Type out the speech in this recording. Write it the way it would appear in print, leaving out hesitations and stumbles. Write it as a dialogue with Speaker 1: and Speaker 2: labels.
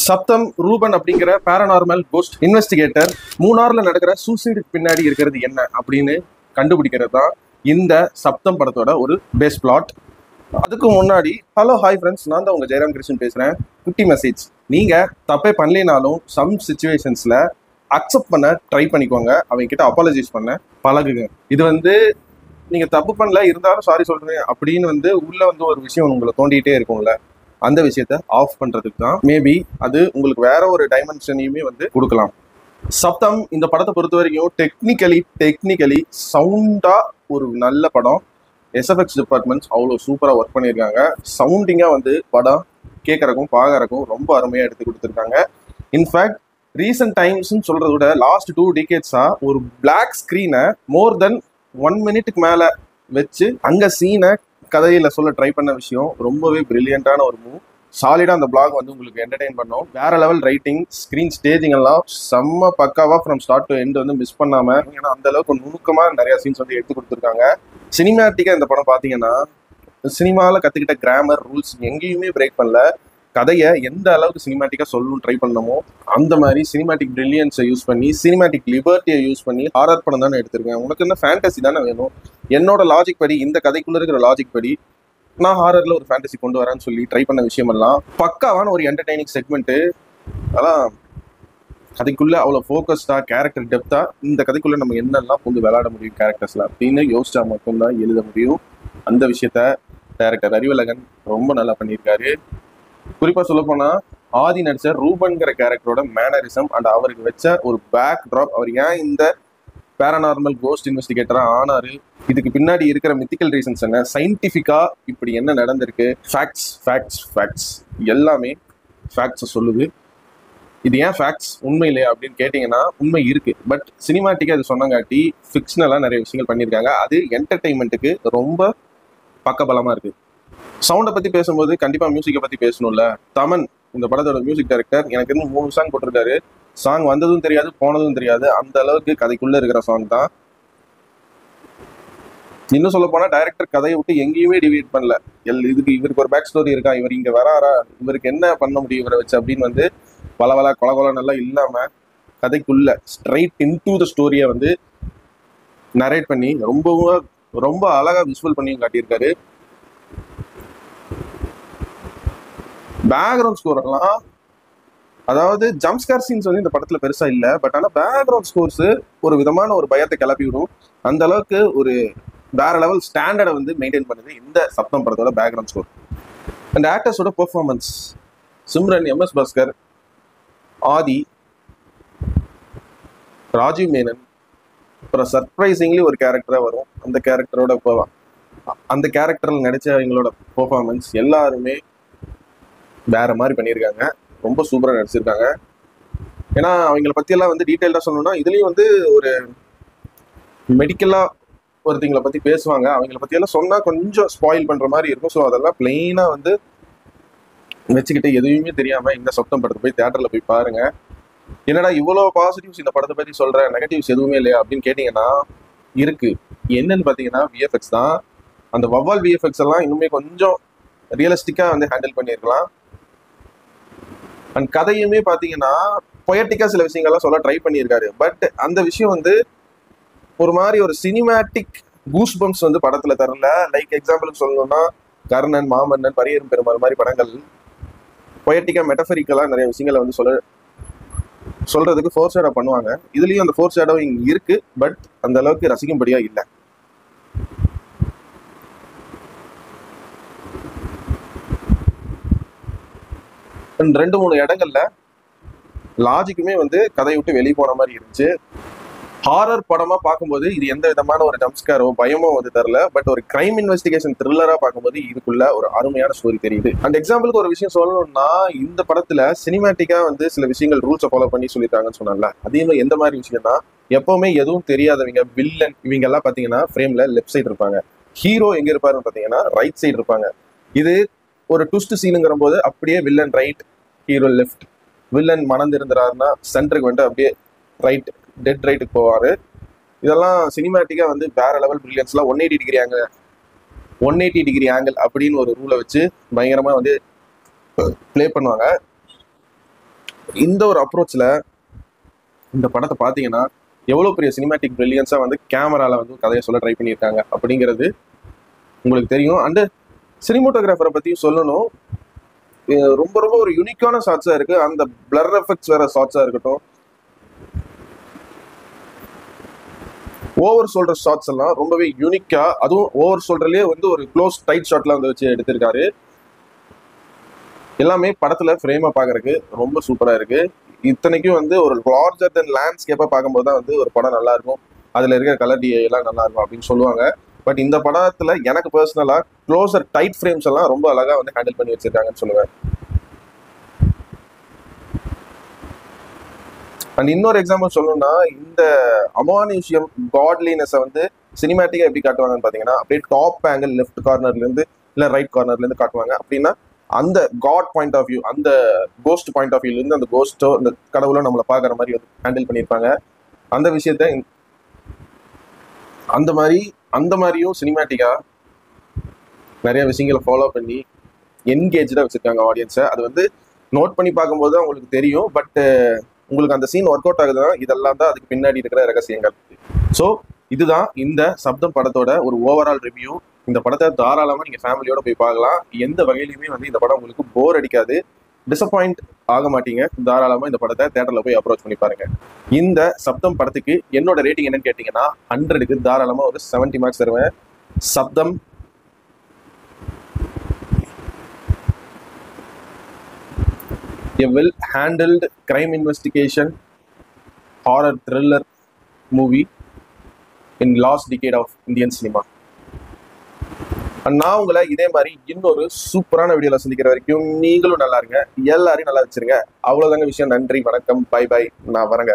Speaker 1: சப்தம் ரூபன் அப்படிங்கிற paranormal cost investigator மூணார்ல நடக்கிற சூசைடுக்கு பின்னாடி இருக்கிறது என்ன அப்படின்னு கண்டுபிடிக்கிறது தான் இந்த சப்தம் படத்தோட ஒரு பேஸ் பிளாட். அதுக்கு முன்னாடி ஹலோ ஹாய் ஃப்ரெண்ட்ஸ், நான் தான் உங்க ஜெயராம் கிருஷ்ணன் பேசுறேன். குட்டி மெசேஜ்: நீங்க தப்பே பண்ணலினாலும் சம் சிச்சுவேஷன்ஸ்ல அக்செப்ட் பண்ண ட்ரை பண்ணிக்கோங்க, அவங்க கிட்ட அப்பாலஜைஸ் பண்ண பழகுங்க. இது நீங்க தப்பு பண்ணல இருந்தாலும் சாரி சொல்றேன் அப்படின்னு உள்ள ஒரு விஷயம் உங்களை தோண்டிகிட்டே இருக்கும்ல, அந்த விஷயத்த ஆஃப் பண்றதுக்கு தான். மேபி அது உங்களுக்கு வேற ஒரு டைமென்ஷனையுமே கொடுக்கலாம். சப்தம் இந்த படத்தை பொறுத்த வரைக்கும் டெக்னிக்கலி சவுண்டா ஒரு நல்ல படம். எஸ்எஃப்எக்ஸ் டிபார்ட்மெண்ட்ஸ் அவ்வளோ சூப்பராக ஒர்க் பண்ணியிருக்காங்க. சவுண்டிங்காக படம் கேட்கறக்கும் பார்க்கறக்கும் ரொம்ப அருமையாக எடுத்து கொடுத்துருக்காங்க. இன்ஃபேக்ட் ரீசெண்ட் டைம்ஸ்ன்னு சொல்றத விட லாஸ்ட் 2 decades ஒரு பிளாக் ஸ்க்ரீனை மோர் தென் 1 minute மேலே வச்சு அங்கே சீனை கதையில சொல்ல ட்ரை பண்ண விஷயம் ரொம்பவே பிரில்லியண்டான ஒரு மூவ். சாலிடா அந்த பிளாக் உங்களுக்கு என்டர்டெயின் பண்ணோம். வேற லெவல் ரைட்டிங், ஸ்கிரீன் ஸ்டேஜிங் எல்லாம் செம்ம பக்காவா from start to end miss பண்ணாம, ஏன்னா அந்த அளவுக்கு நுணுக்கமா நிறைய சீன்ஸ் எடுத்து கொடுத்துருக்காங்க. சினிமேட்டிக்கா இந்த படம் பாத்தீங்கன்னா சினிமாவில் கத்துக்கிட்ட கிராமர் ரூல்ஸ் எங்கேயுமே பிரேக் பண்ணல. கதையை எந்த அளவுக்கு சினிமேட்டிக்கா சொல்லணும்னு ட்ரை பண்ணணுமோ அந்த மாதிரி சினிமேட்டிக் பிரில்லியன்ஸை யூஸ் பண்ணி, சினிமேட்டிக் லிபர்ட்டியை யூஸ் பண்ணி ஹாரர் படம் தானே எடுத்திருக்கேன். உனக்கு என்ன ஃபேண்டசி தானே வேணும்? என்னோட லாஜிக் படி, இந்த கதைக்குள்ள இருக்கிற லாஜிக் படி நான் ஹாரர்ல ஒரு ஃபேண்டசி கொண்டு வரேன்னு சொல்லி ட்ரை பண்ண விஷயமெல்லாம் பக்காவான ஒரு என்டர்டைனிங் செக்மெண்ட்டு. அதான் கதைக்குள்ள அவ்வளோ ஃபோக்கஸ்டா, கேரக்டர் டெப்தா இந்த கதைக்குள்ள நம்ம என்னெல்லாம் விளையாட முடியும் கேரக்டர்ஸ்ல அப்படின்னு யோசிச்சா மட்டும்தான் எழுத முடியும். அந்த விஷயத்த டைரக்டர் அறிவழகன் ரொம்ப நல்லா பண்ணியிருக்காரு. குறிப்பா சொல்ல போனா ஆதி நடிச்ச ரூபன்கிற கேரக்டரோட மேனரிசம் அண்ட் அவருக்கு வச்ச ஒரு பேக் ட்ராப், அவர் ஏன் இந்த பேரநார்மல் கோஸ்ட் இன்வெஸ்டிகேட்டரா ஆனாரு, இதுக்கு பின்னாடி இருக்கிற மித்திக்கல் ரீசன்ஸ் என்ன, சயின்டிஃபிக்கா இப்படி என்ன நடந்திருக்கு, ஃபேக்ட்ஸ் எல்லாமே ஃபேக்ட்ஸை சொல்லுது. இது ஏன் ஃபேக்ட்ஸ் உண்மை இல்லையா அப்படின்னு கேட்டிங்கன்னா உண்மை இருக்கு. பட் சினிமாட்டிக்காக அது சொன்னங்காட்டி ஃபிக்ஷனலாக நிறைய விஷயங்கள் பண்ணியிருக்காங்க. அது என்டர்டெயின்மெண்ட்டுக்கு ரொம்ப பக்கபலமாக இருக்குது. சவுண்டை பற்றி பேசும்போது கண்டிப்பாக மியூசிக்கை பற்றி பேசணும்ல. தமன் இந்த படத்தோட மியூசிக் டைரக்டர் எனக்கு இன்னும் 3 சாங் போட்டிருக்காரு. சாங் வந்ததும் தெரியாது, போனதும் தெரியாது, அந்த அளவுக்கு கதைக்குள்ளே இருக்கிற சாங் தான். இன்னும் சொல்ல போனால் டைரக்டர் கதையை விட்டு எங்கேயுமே டிவைட் பண்ணல. இவருக்கு ஒரு பேக் ஸ்டோரி இருக்கா, இவர் இங்கே வராரா, இவருக்கு என்ன பண்ண முடியும் இவரை வச்சு அப்படின்னு பல கொல நல்லா இல்லாமல் கதைக்குள்ள ஸ்ட்ரைட் இன்டு த ஸ்டோரியை நரேட் பண்ணி ரொம்ப அழகாக விஷுவல் பண்ணியும் காட்டியிருக்காரு. பேக்ரவுண்ட் ஸ்கோர் எல்லாம், அதாவது ஜம்ப்ஸ்கேர் சீன்ஸ் இந்த படத்துல பெருசா இல்லை. பட் ஆனால் பேக்ரவுண்ட் ஸ்கோர்ஸ் ஒரு விதமான ஒரு பயத்தை கிளப்பி விடும். அந்த அளவுக்கு ஒரு வேற லெவல் ஸ்டாண்டர்டை மெயின்டைன் பண்ணுது இந்த சப்தம் படத்தோட பேக்ரவுண்ட் ஸ்கோர். அந்த ஆக்டர்ஸோட பெர்ஃபார்மன்ஸ்: சிம்ரன், MS பாஸ்கர், ஆதி, ராஜீவ் மேனன், அப்புறம் சர்ப்ரைசிங்லி ஒரு கேரக்டராக வரும். அந்த கேரக்டரில் நடிச்சவங்களோட பெர்ஃபார்மன்ஸ் எல்லாருமே வேற மாதிரி பண்ணியிருக்காங்க. ரொம்ப சூப்பராக நடிச்சிருக்காங்க. ஏன்னா அவங்கள பற்றியெல்லாம் டீட்டெயில்டாக சொல்லணும்னா இதுலேயும் ஒரு மெடிக்கலாக ஒருத்தங்களை பற்றி பேசுவாங்க. அவங்கள பற்றியெல்லாம் சொன்னால் கொஞ்சம் ஸ்பாயில் பண்ணுற மாதிரி இருக்கும். ஸோ அதெல்லாம் பிளெயினாக வச்சுக்கிட்டு எதுவுமே தெரியாமல் இந்த சப்தம் படத்தை போய் தியேட்டரில் போய் பாருங்க. என்னடா இவ்வளோ பாசிட்டிவ்ஸ் இந்த படத்தை பற்றி சொல்கிறேன், நெகட்டிவ்ஸ் எதுவுமே இல்லையா அப்படின்னு கேட்டிங்கன்னா இருக்கு. என்னன்னு பார்த்தீங்கன்னா விஎஃப்எக்ஸ் தான். அந்த வவ்வால் விஎஃப்எக்ஸ் எல்லாம் இன்னுமே கொஞ்சம் ரியலிஸ்டிக்காக ஹேண்டில் பண்ணியிருக்கலாம். அண்ட் கதையுமே பார்த்தீங்கன்னா பொயட்டிக்காக சில விஷயங்கள்லாம் சொல்ல ட்ரை பண்ணியிருக்காரு. பட் அந்த விஷயம் ஒரு மாதிரி ஒரு சினிமேட்டிக் கூஸ் பம்ப்ஸ் படத்தில் தரல. லைக் எக்ஸாம்பிளுக்கு சொல்லணும்னா கர்ணன், மாமன்னன், பரியரும் பெருமாள் மாதிரி படங்கள் பொயட்டிக்காக மெட்டஃபரிக்கலாக நிறைய விஷயங்களை சொல்றதுக்கு ஃபோர் ஷேடோ பண்ணுவாங்க. இதுலேயும் அந்த ஃபோர் ஷேடோ இங்கே இருக்கு. பட் அந்த அளவுக்கு ரசிக்கும்படியா இல்லை. அண்ட் 2-3 இடங்கள்ல லாஜிக்குமே கதையை விட்டு வெளியே போன மாதிரி இருந்துச்சு. ஹாரர் படமா பார்க்கும்போது இது எந்த விதமான ஒரு ஜம்ப்ஸ்கேரோ பயமோ தரல. பட் ஒரு கிரைம் இன்வெஸ்டிகேஷன் த்ரில்லரா பார்க்கும்போது இதுக்குள்ள ஒரு அருமையான ஸ்டோரி தெரியுது. அண்ட் எக்ஸாம்பிளுக்கு ஒரு விஷயம் சொல்லணும்னா, இந்த படத்துல சினிமேட்டிக்கா சில விஷயங்கள் ரூல்ஸை ஃபாலோ பண்ணி சொல்லியிருக்காங்கன்னு சொன்னால, அதே மாதிரி எந்த மாதிரி விஷயம்னா, எப்பவுமே எதுவும் தெரியாதவங்க வில்லன் இவங்க எல்லாம் பாத்தீங்கன்னா ஃப்ரேம்ல லெஃப்ட் சைடு இருப்பாங்க. ஹீரோ எங்க இருப்பாருன்னு பாத்தீங்கன்னா ரைட் சைடு இருப்பாங்க. இது ஒரு ட்விஸ்ட் சீனுங்கிற போது அப்படியே villain right, hero left. Villain மணந்து இருந்தாருன்னா சென்டருக்கு அப்படியே ரைட், டெட் ரைட்டுக்கு போவாரு. இதெல்லாம் சினிமேட்டிக்கா வேற லெவல் பிரில்லியன்ஸ்லாம் 180 டிகிரி ஆங்கிள் அப்படின்னு ஒரு ரூலை வச்சு பயங்கரமா ப்ளே பண்ணுவாங்க. இந்த ஒரு அப்ரோச்சில் இந்த படத்தை பார்த்தீங்கன்னா எவ்வளோ பெரிய சினிமேட்டிக் பிரில்லியன்ஸாக வந்து கேமராவில் வந்து கதையை சொல்ல ட்ரை பண்ணியிருக்காங்க அப்படிங்கிறது உங்களுக்கு தெரியும். அண்டு சினிமோட்டோகிராஃபரை பற்றியும் சொல்லணும். ரொம்ப ரொம்ப ஒரு யூனிக்கான ஷாட்ஸாக இருக்குது. அந்த பிளர் எஃபெக்ட்ஸ் வேற ஷாட்ஸாக இருக்கட்டும், ஓவர் ஷோல்டர் ஷாட்ஸ் எல்லாம் ரொம்பவே யூனிக்கா, அதுவும் ஓவர் ஷோல்டர்லயே வந்து ஒரு க்ளோஸ் டைட் ஷாட்ல வந்து வச்சு எடுத்திருக்காரு. எல்லாமே படத்துல ஃப்ரேமா பாக்குறதுக்கு ரொம்ப சூப்பரா இருக்கு. இத்தனைக்கும் வந்து ஒரு லார்ஜர் தென் லேண்ட்ஸ்கேப்பா பார்க்கும்போது தான் வந்து ஒரு படம் நல்லா இருக்கும், அதுல இருக்கிற கலர் டிஐ எல்லாம் நல்லா இருக்கும் அப்படின்னு சொல்லுவாங்க. பட் இந்த படத்துல எனக்கு பர்சனலா க்ளோசர் டைட் ஃப்ரேம்ஸ் எல்லாம் ரொம்ப அழகா வந்து ஹேண்டில் பண்ணி வச்சிருக்காங்கன்னு சொல்லுவேன். அண்ட் இன்னொரு எக்ஸாம்பிள் சொல்லணும்னா, இந்த அமானுஷ்யம் காட்லினஸை வந்து சினிமேட்டிக்கா எப்படி காட்டுவாங்கன்னு பாத்தீங்கன்னா, அப்படியே டாப் ஆங்கிள் லெஃப்ட் கார்னர்ல இருந்து இல்ல ரைட் கார்னர்ல இருந்து காட்டுவாங்க. அப்படின்னா அந்த காட் பாயிண்ட் ஆஃப் வியூ, அந்த கோஸ்ட் பாயிண்ட் ஆஃப் வியூல இருந்து அந்த கோஸ்டோ இந்த கடவுளோ நம்மளை பாக்குற மாதிரி வந்து ஹேண்டில் பண்ணியிருப்பாங்க. அந்த விஷயத்த அந்த மாதிரியும் சினிமேட்டிக்கா நிறைய விஷயங்களை ஃபாலோ பண்ணி என்கேஜா வச்சிருக்காங்க ஆடியன்ஸை. அது வந்து நோட் பண்ணி பார்க்கும்போது தான் உங்களுக்கு தெரியும். பட் உங்களுக்கு அந்த சீன் ஒர்க் அவுட் ஆகுதுன்னா இதெல்லாம் தான் அதுக்கு பின்னாடி இருக்கிற ரகசியங்கள். ஸோ இதுதான் இந்த சப்தம் படத்தோட ஒரு ஓவரால் ரிவ்யூ. இந்த படத்தை தாராளமாக நீங்கள் ஃபேமிலியோட போய் பார்க்கலாம். எந்த வகையிலுமே வந்து இந்த படம் உங்களுக்கு போர் அடிக்காது, டிசப்பாயிண்ட் ஆக மாட்டீங்க. தாராளமாக இந்த படத்தை தேட்டரில் போய் அப்ரோச் பண்ணி பாருங்க. இந்த சப்தம் படத்துக்கு என்னோட ரேட்டிங் என்னன்னு கேட்டிங்கன்னா, 100க்கு தாராளமாக ஒரு 70 மார்க்ஸ் தருவேன். சப்தம் a well-handled crime investigation horror thriller movie in last decade of Indian cinema. நான் உங்களை இதே மாதிரி இன்னொரு சூப்பரான வீடியோல சந்திக்கிற வரைக்கும் நீங்களும் நல்லா இருங்க, எல்லாரையும் நல்லா வச்சிருங்க. அவ்வளவுதாங்க விஷயம். நன்றி, வணக்கம், பை பை. நான் வரேங்க.